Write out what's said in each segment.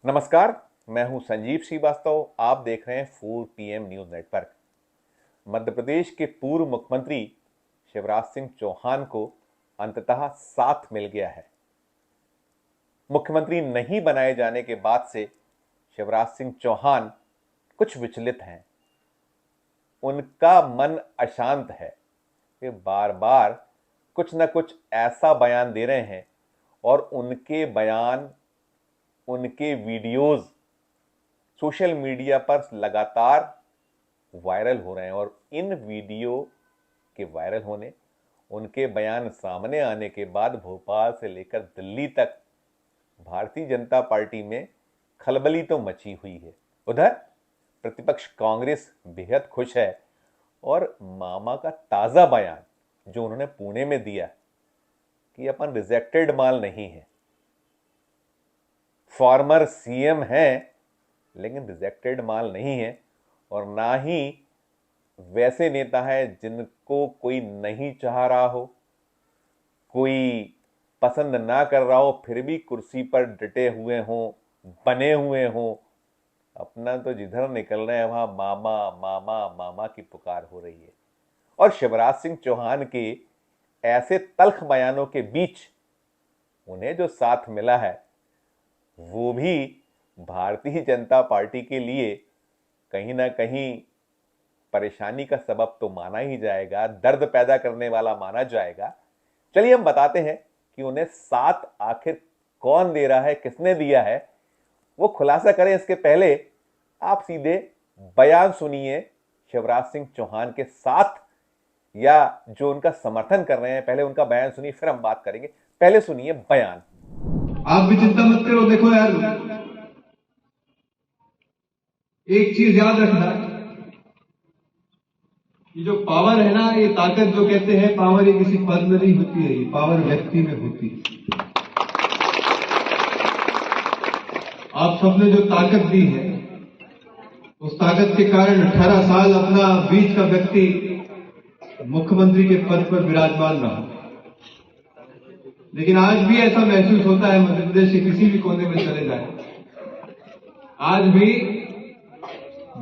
नमस्कार। मैं हूं संजीव श्रीवास्तव। आप देख रहे हैं 4 PM news network. Madhya Pradesh के पूर्व मुख्यमंत्री शिवराज सिंह चौहान को अंततः साथ मिल गया है। मुख्यमंत्री नहीं बनाए जाने के बाद से शिवराज सिंह चौहान कुछ विचलित हैं। उनका मन अशांत है। वे बार बार कुछ न कुछ ऐसा बयान दे रहे हैं और उनके बयान, उनके वीडियोस सोशल मीडिया पर लगातार वायरल हो रहे हैं। और इन वीडियो के वायरल होने, उनके बयान सामने आने के बाद भोपाल से लेकर दिल्ली तक भारतीय जनता पार्टी में खलबली तो मची हुई है। उधर प्रतिपक्ष कांग्रेस बेहद खुश है और मामा का ताजा बयान जो उन्होंने पुणे में दिया कि अपन रिजेक्टेड माल नहीं है, फॉर्मर सीएम है लेकिन रिजेक्टेड माल नहीं है, और ना ही वैसे नेता है जिनको कोई नहीं चाह रहा हो, कोई पसंद ना कर रहा हो, फिर भी कुर्सी पर डटे हुए हों, बने हुए हों। अपना तो जिधर निकल रहे हैं वहां मामा मामा मामा की पुकार हो रही है। और शिवराज सिंह चौहान के ऐसे तल्ख बयानों के बीच उन्हें जो साथ मिला है वो भी भारतीय जनता पार्टी के लिए कहीं ना कहीं परेशानी का सबब तो माना ही जाएगा, दर्द पैदा करने वाला माना जाएगा। चलिए हम बताते हैं कि उन्हें साथ आखिर कौन दे रहा है, किसने दिया है, वो खुलासा करें। इसके पहले आप सीधे बयान सुनिए शिवराज सिंह चौहान के साथ या जो उनका समर्थन कर रहे हैं। पहले उनका बयान सुनिए, फिर हम बात करेंगे। पहले सुनिए बयान। आप भी चिंता मत करो। देखो यार, एक चीज याद रखना, ये जो पावर है ना, ये ताकत जो कहते हैं, पावर ये किसी पद में नहीं होती है, ये पावर व्यक्ति में होती है। आप सबने जो ताकत दी है, उस ताकत के कारण 18 साल अपना बीच का व्यक्ति मुख्यमंत्री के पद पर विराजमान रहा। लेकिन आज भी ऐसा महसूस होता है, मध्य प्रदेश के किसी भी कोने में चले जाए, आज भी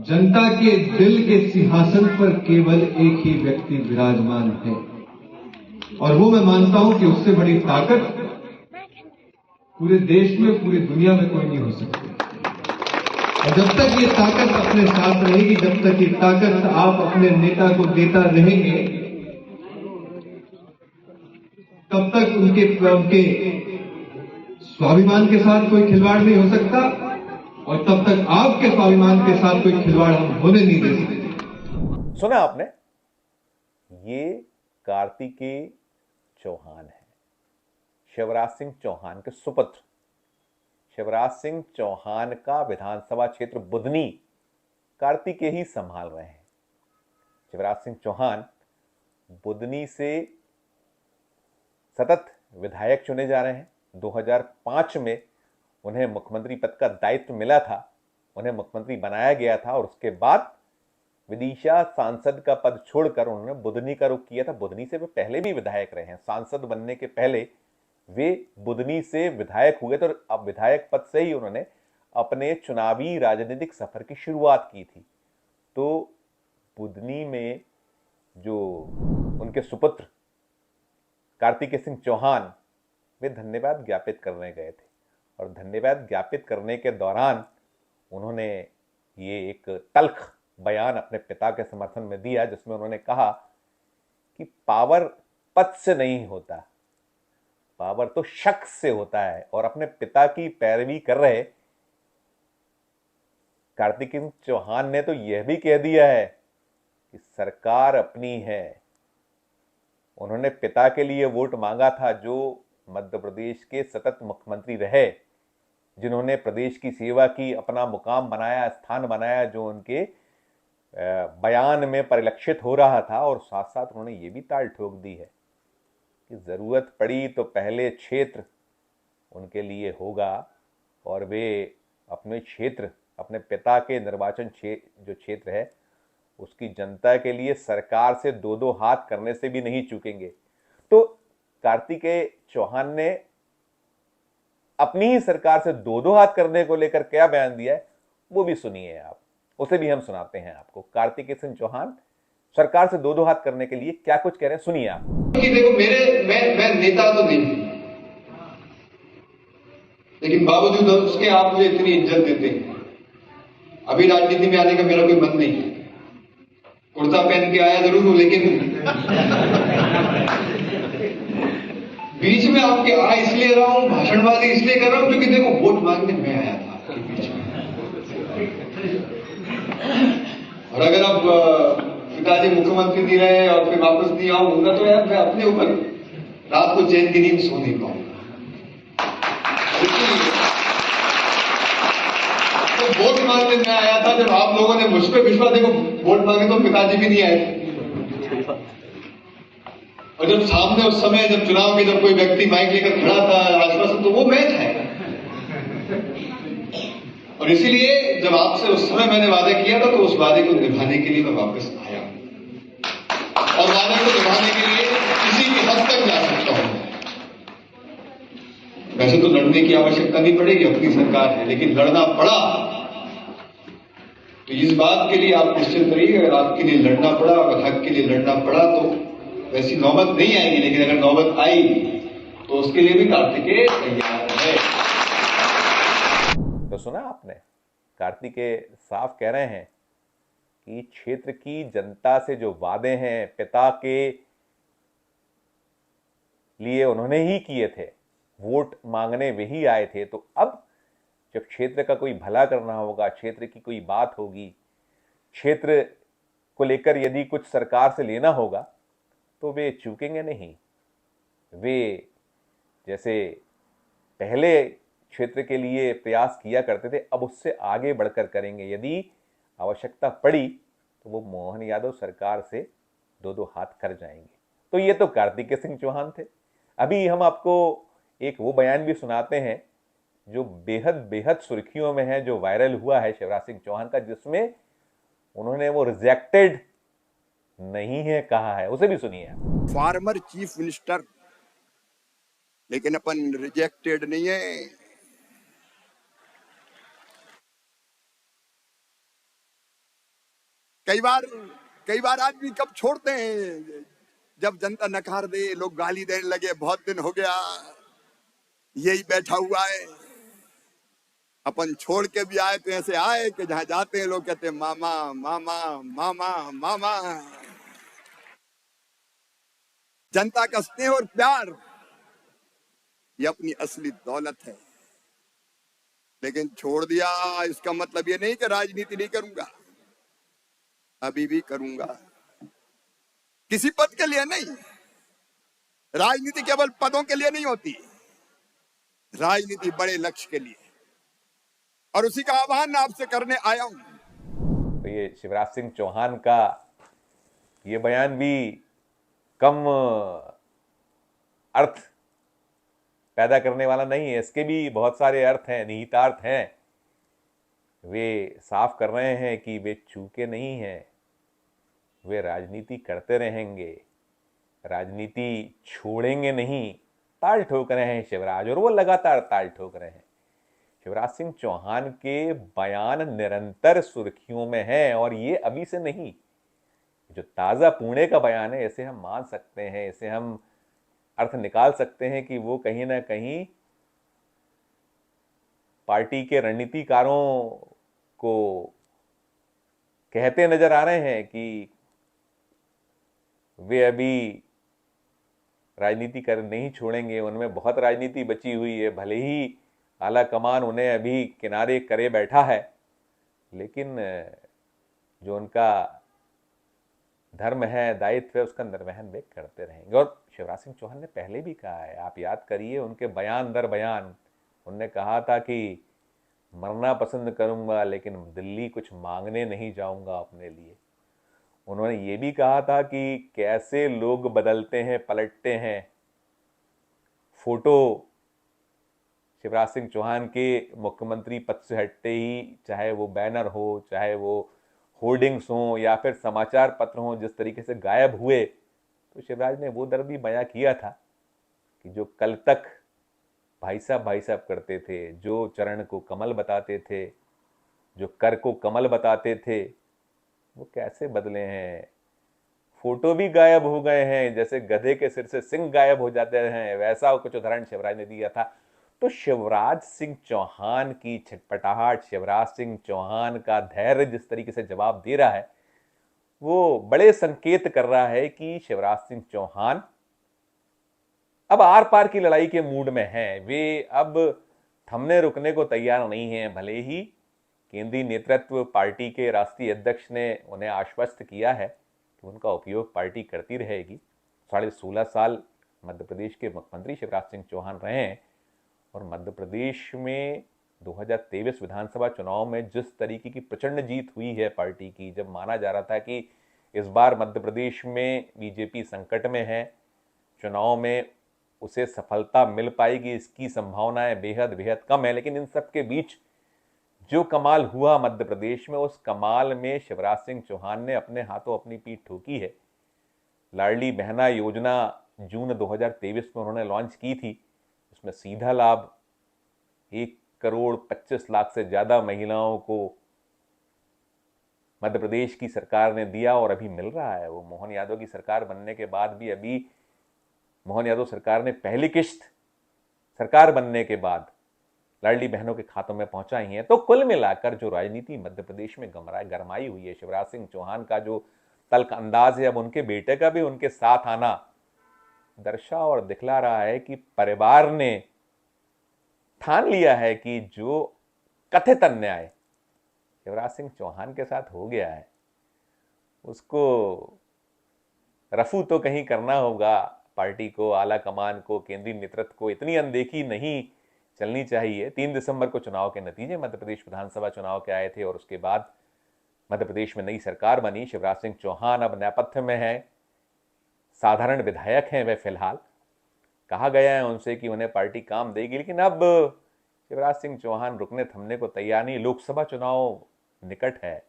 जनता के दिल के सिंहासन पर केवल एक ही व्यक्ति विराजमान है, और वो मैं मानता हूं कि उससे बड़ी ताकत पूरे देश में, पूरी दुनिया में कोई नहीं हो सकती। और जब तक ये ताकत अपने साथ रहेगी, जब तक ये ताकत आप अपने नेता को देता रहेंगे, तब तक उनके स्वाभिमान के साथ कोई खिलवाड़ नहीं हो सकता, और तब तक आपके स्वाभिमान के साथ कोई खिलवाड़ हम होने नहीं दे सकते। सुना आपने, ये कार्तिकेय चौहान है, शिवराज सिंह चौहान के सुपुत्र। शिवराज सिंह चौहान का विधानसभा क्षेत्र बुधनी कार्तिकेय ही संभाल रहे हैं। शिवराज सिंह चौहान बुधनी से सतत विधायक चुने जा रहे हैं। 2005 में उन्हें मुख्यमंत्री पद का दायित्व मिला था, उन्हें मुख्यमंत्री बनाया गया था, और उसके बाद विदिशा सांसद का पद छोड़कर उन्होंने बुधनी का रुख किया था। बुधनी से वे पहले भी विधायक रहे हैं। सांसद बनने के पहले वे बुधनी से विधायक हुए थे, और अब विधायक पद से ही उन्होंने अपने चुनावी राजनीतिक सफर की शुरुआत की थी। तो बुधनी में जो उनके सुपुत्र कार्तिकेय सिंह चौहान, वे धन्यवाद ज्ञापित करने गए थे, और धन्यवाद ज्ञापित करने के दौरान उन्होंने ये एक तल्ख बयान अपने पिता के समर्थन में दिया, जिसमें उन्होंने कहा कि पावर पद से नहीं होता, पावर तो शख्स से होता है। और अपने पिता की पैरवी कर रहे कार्तिकेय चौहान ने तो यह भी कह दिया है कि सरकार अपनी है। उन्होंने पिता के लिए वोट मांगा था, जो मध्य प्रदेश के सतत मुख्यमंत्री रहे, जिन्होंने प्रदेश की सेवा की, अपना मुकाम बनाया, स्थान बनाया, जो उनके बयान में परिलक्षित हो रहा था। और साथ साथ उन्होंने ये भी ताल ठोक दी है कि जरूरत पड़ी तो पहले क्षेत्र उनके लिए होगा, और वे अपने क्षेत्र, अपने पिता के निर्वाचन जो क्षेत्र है, उसकी जनता के लिए सरकार से दो दो हाथ करने से भी नहीं चूकेंगे। तो कार्तिकेय चौहान ने अपनी ही सरकार से दो दो हाथ करने को लेकर क्या बयान दिया है वो भी सुनिए आप, उसे भी हम सुनाते हैं आपको। कार्तिकेय सिंह चौहान सरकार से दो दो हाथ करने के लिए क्या कुछ कह रहे हैं, सुनिए आप। कि देखो मैं नेता तो नहीं हूं, लेकिन बावजूद उसके आप मुझे इतनी इज्जत देते हैं। अभी राजनीति में आने का मेरा कोई मन नहीं है, कुर्ता पहन के आया जरूर हूं, लेकिन बीच में आपके आ इसलिए रहा हूं, भाषणबाजी इसलिए कर रहा हूं क्योंकि देखो वोट मांगने मैं आया था आपके बीच में। और अगर अब पिताजी मुख्यमंत्री नहीं रहे और फिर वापस नहीं आऊंगा तो यार मैं अपने ऊपर रात को चैन की नींद सो नहीं पाऊंगा। तो वोट मांगने मैं आया था, जब आप लोगों ने मुझ पर विश्वास, देखो वोट मांगे तो पिताजी भी नहीं आए थे, और जब सामने उस समय जब चुनाव के जब कोई व्यक्ति माइक लेकर खड़ा था आश्वासन, तो वो मैं था। और इसीलिए जब आपसे उस समय मैंने वादा किया था तो उस वादे को निभाने के लिए मैं वापस आया, और वादे को निभाने के लिए किसी भी हद तक जा सकता हूं। वैसे तो लड़ने की आवश्यकता नहीं पड़ेगी, अपनी सरकार है, लेकिन लड़ना पड़ा तो इस बात के लिए आप निश्चित रहिए, अगर आपके लिए लड़ना पड़ा, अगर हक के लिए लड़ना पड़ा तो वैसी नौबत नहीं आएगी, लेकिन अगर नौबत आई तो उसके लिए भी कार्तिकेय तैयार है। तो सुना आपने, कार्तिकेय साफ कह रहे हैं कि क्षेत्र की जनता से जो वादे हैं पिता के लिए उन्होंने ही किए थे, वोट मांगने वही आए थे, तो अब जब क्षेत्र का कोई भला करना होगा, क्षेत्र की कोई बात होगी, क्षेत्र को लेकर यदि कुछ सरकार से लेना होगा तो वे चूकेंगे नहीं। वे जैसे पहले क्षेत्र के लिए प्रयास किया करते थे अब उससे आगे बढ़कर करेंगे। यदि आवश्यकता पड़ी तो वो मोहन यादव सरकार से दो दो हाथ कर जाएंगे। तो ये तो कार्तिकेय सिंह चौहान थे। अभी हम आपको एक वो बयान भी सुनाते हैं जो बेहद बेहद सुर्खियों में है, जो वायरल हुआ है शिवराज सिंह चौहान का, जिसमें उन्होंने वो रिजेक्टेड नहीं है कहा है, उसे भी सुनिए। फार्मर चीफ मिनिस्टर, लेकिन अपन रिजेक्टेड नहीं है। कई बार आदमी कब छोड़ते हैं, जब जनता नकार दे, लोग गाली देने लगे, बहुत दिन हो गया यही बैठा हुआ है। अपन छोड़ के भी आए तो ऐसे आए कि जहां जाते हैं लोग कहते हैं मामा मामा मामा मामा। जनता का स्नेह और प्यार ये अपनी असली दौलत है, लेकिन छोड़ दिया इसका मतलब ये नहीं कि राजनीति नहीं करूंगा, अभी भी करूंगा। किसी पद के लिए नहीं, राजनीति केवल पदों के लिए नहीं होती, राजनीति बड़े लक्ष्य के लिए, और उसी का आह्वान आपसे करने आया हूं। तो ये शिवराज सिंह चौहान का ये बयान भी कम अर्थ पैदा करने वाला नहीं है, इसके भी बहुत सारे अर्थ हैं, निहितार्थ हैं। वे साफ कर रहे हैं कि वे चूके नहीं हैं, वे राजनीति करते रहेंगे, राजनीति छोड़ेंगे नहीं। ताल ठोक रहे हैं शिवराज, और वो लगातार ताल ठोक रहे हैं। शिवराज सिंह चौहान के बयान निरंतर सुर्खियों में हैं, और ये अभी से नहीं, जो ताज़ा पुणे का बयान है, इसे हम मान सकते हैं, इसे हम अर्थ निकाल सकते हैं कि वो कहीं ना कहीं पार्टी के रणनीतिकारों को कहते नजर आ रहे हैं कि वे अभी राजनीति कर नहीं छोड़ेंगे, उनमें बहुत राजनीति बची हुई है। भले ही आला कमान उन्हें अभी किनारे करे बैठा है, लेकिन जो उनका धर्म है, दायित्व है, उसका निर्वहन वे करते रहेंगे। और शिवराज सिंह चौहान ने पहले भी कहा है, आप याद करिए उनके बयान दर बयान, उनने कहा था कि मरना पसंद करूंगा लेकिन दिल्ली कुछ मांगने नहीं जाऊंगा अपने लिए। उन्होंने ये भी कहा था कि कैसे लोग बदलते हैं, पलटते हैं। फोटो शिवराज सिंह चौहान के मुख्यमंत्री पद से हटते ही, चाहे वो बैनर हो, चाहे वो होर्डिंग्स हों, या फिर समाचार पत्र हों, जिस तरीके से गायब हुए, तो शिवराज ने वो दर्द भी बयां किया था कि जो कल तक भाई साहब करते थे, जो चरण को कमल बताते थे, जो कर को कमल बताते थे, वो कैसे बदले हैं। फोटो भी गायब हो गए हैं, जैसे गधे के सिर से सिंह गायब हो जाते हैं, वैसा कुछ उदाहरण शिवराज ने दिया था। तो शिवराज सिंह चौहान की छटपटाहट, शिवराज सिंह चौहान का धैर्य जिस तरीके से जवाब दे रहा है, वो बड़े संकेत कर रहा है कि शिवराज सिंह चौहान अब आर पार की लड़ाई के मूड में हैं। वे अब थमने रुकने को तैयार नहीं हैं। भले ही केंद्रीय नेतृत्व, पार्टी के राष्ट्रीय अध्यक्ष ने उन्हें आश्वस्त किया है कि उनका उपयोग पार्टी करती रहेगी। 16.5 साल मध्य प्रदेश के मुख्यमंत्री शिवराज सिंह चौहान रहे हैं और मध्य प्रदेश में 2023 विधानसभा चुनाव में जिस तरीके की प्रचंड जीत हुई है पार्टी की, जब माना जा रहा था कि इस बार मध्य प्रदेश में बीजेपी संकट में है, चुनाव में उसे सफलता मिल पाएगी, इसकी संभावनाएं बेहद बेहद कम है, लेकिन इन सब के बीच जो कमाल हुआ मध्य प्रदेश में, उस कमाल में शिवराज सिंह चौहान ने अपने हाथों अपनी पीठ ठोकी है। लाडली बहना योजना जून 2023 में उन्होंने लॉन्च की थी। उसमें सीधा लाभ 1,25,00,000 से ज्यादा महिलाओं को मध्य प्रदेश की सरकार ने दिया और अभी मिल रहा है। वो मोहन यादव की सरकार बनने के बाद भी अभी मोहन यादव सरकार ने पहली किश्त सरकार बनने के बाद लाडली बहनों के खातों में पहुंचाई है। तो कुल मिलाकर जो राजनीति मध्य प्रदेश में गरमाई हुई है, शिवराज सिंह चौहान का जो तल्ख अंदाज है, अब उनके बेटे का भी उनके साथ आना दर्शा और दिखला रहा है कि परिवार ने ठान लिया है कि जो कथित अन्याय शिवराज सिंह चौहान के साथ हो गया है, उसको रफू तो कहीं करना होगा। पार्टी को, आला कमान को, केंद्रीय नेतृत्व को इतनी अनदेखी नहीं चलनी चाहिए। 3 दिसंबर को चुनाव के नतीजे मध्य प्रदेश विधानसभा चुनाव के आए थे और उसके बाद मध्य प्रदेश में नई सरकार बनी। शिवराज सिंह चौहान अब नेपथ्य में है, साधारण विधायक हैं वे फिलहाल। कहा गया है उनसे कि उन्हें पार्टी काम देगी, लेकिन अब शिवराज सिंह चौहान रुकने थमने को तैयार नहीं। लोकसभा चुनाव निकट है।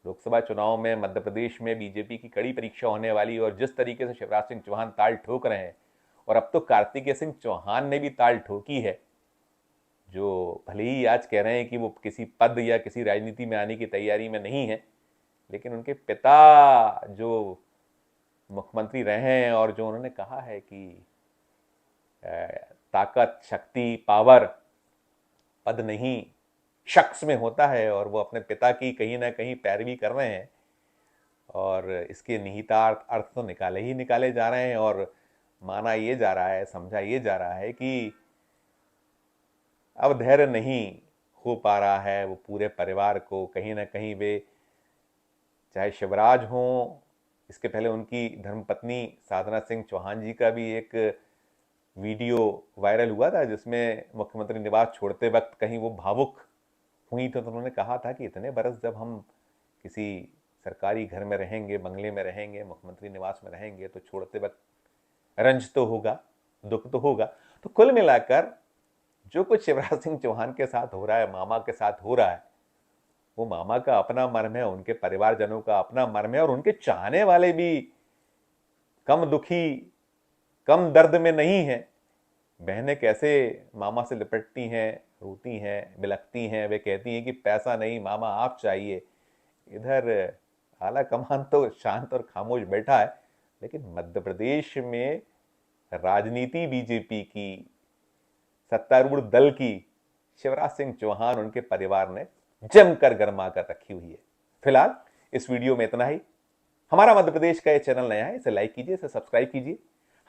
लोकसभा चुनाव में मध्य प्रदेश में बीजेपी की कड़ी परीक्षा होने वाली, और जिस तरीके से शिवराज सिंह चौहान ताल ठोक रहे हैं, और अब तो कार्तिकेय सिंह चौहान ने भी ताल ठोकी है, जो भले ही आज कह रहे हैं कि वो किसी पद या किसी राजनीति में आने की तैयारी में नहीं है, लेकिन उनके पिता जो मुख्यमंत्री रहे हैं और जो उन्होंने कहा है कि ताकत, शक्ति, पावर पद नहीं शख्स में होता है, और वो अपने पिता की कहीं ना कहीं पैरवी कर रहे हैं, और इसके निहितार्थ अर्थ तो निकाले जा रहे हैं, और माना ये जा रहा है, समझा ये जा रहा है कि अब धैर्य नहीं हो पा रहा है वो पूरे परिवार को। कहीं ना कहीं वे, चाहे शिवराज हों, इसके पहले उनकी धर्मपत्नी साधना सिंह चौहान जी का भी एक वीडियो वायरल हुआ था, जिसमें मुख्यमंत्री निवास छोड़ते वक्त कहीं वो भावुक हुई, तो उन्होंने कहा था कि इतने बरस जब हम किसी सरकारी घर में रहेंगे, बंगले में रहेंगे, मुख्यमंत्री निवास में रहेंगे, तो छोड़ते वक्त रंज तो होगा, दुख तो होगा। तो कुल मिलाकर जो कुछ शिवराज सिंह चौहान के साथ हो रहा है, मामा के साथ हो रहा है, वो मामा का अपना मर्म है, उनके परिवारजनों का अपना मर्म है, और उनके चाहने वाले भी कम दुखी, कम दर्द में नहीं है। बहनें कैसे मामा से लिपटती हैं, रोती हैं, बिलखती हैं, वे कहती हैं कि पैसा नहीं मामा आप चाहिए। इधर आला कमान तो शांत और खामोश बैठा है, लेकिन मध्य प्रदेश में राजनीति बीजेपी की, सत्तारूढ़ दल की, शिवराज सिंह चौहान उनके परिवार ने जमकर गरमा कर रखी हुई है। फिलहाल इस वीडियो में इतना ही। हमारा मध्य प्रदेश का ये चैनल नया है, इसे लाइक कीजिए, इसे सब्सक्राइब कीजिए,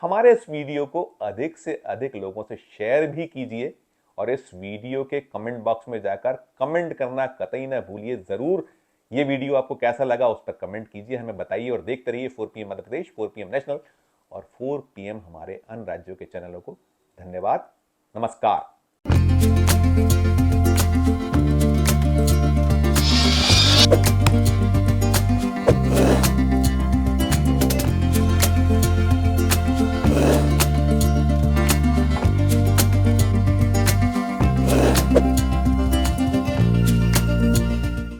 हमारे इस वीडियो को अधिक से अधिक लोगों से शेयर भी कीजिए, और इस वीडियो के कमेंट बॉक्स में जाकर कमेंट करना कतई ना भूलिए। जरूर ये वीडियो आपको कैसा लगा उस पर कमेंट कीजिए, हमें बताइए, और देखते रहिए 4 PM Madhya Pradesh, 4 PM national और 4 PM हमारे अन्य राज्यों के चैनलों को। धन्यवाद, नमस्कार।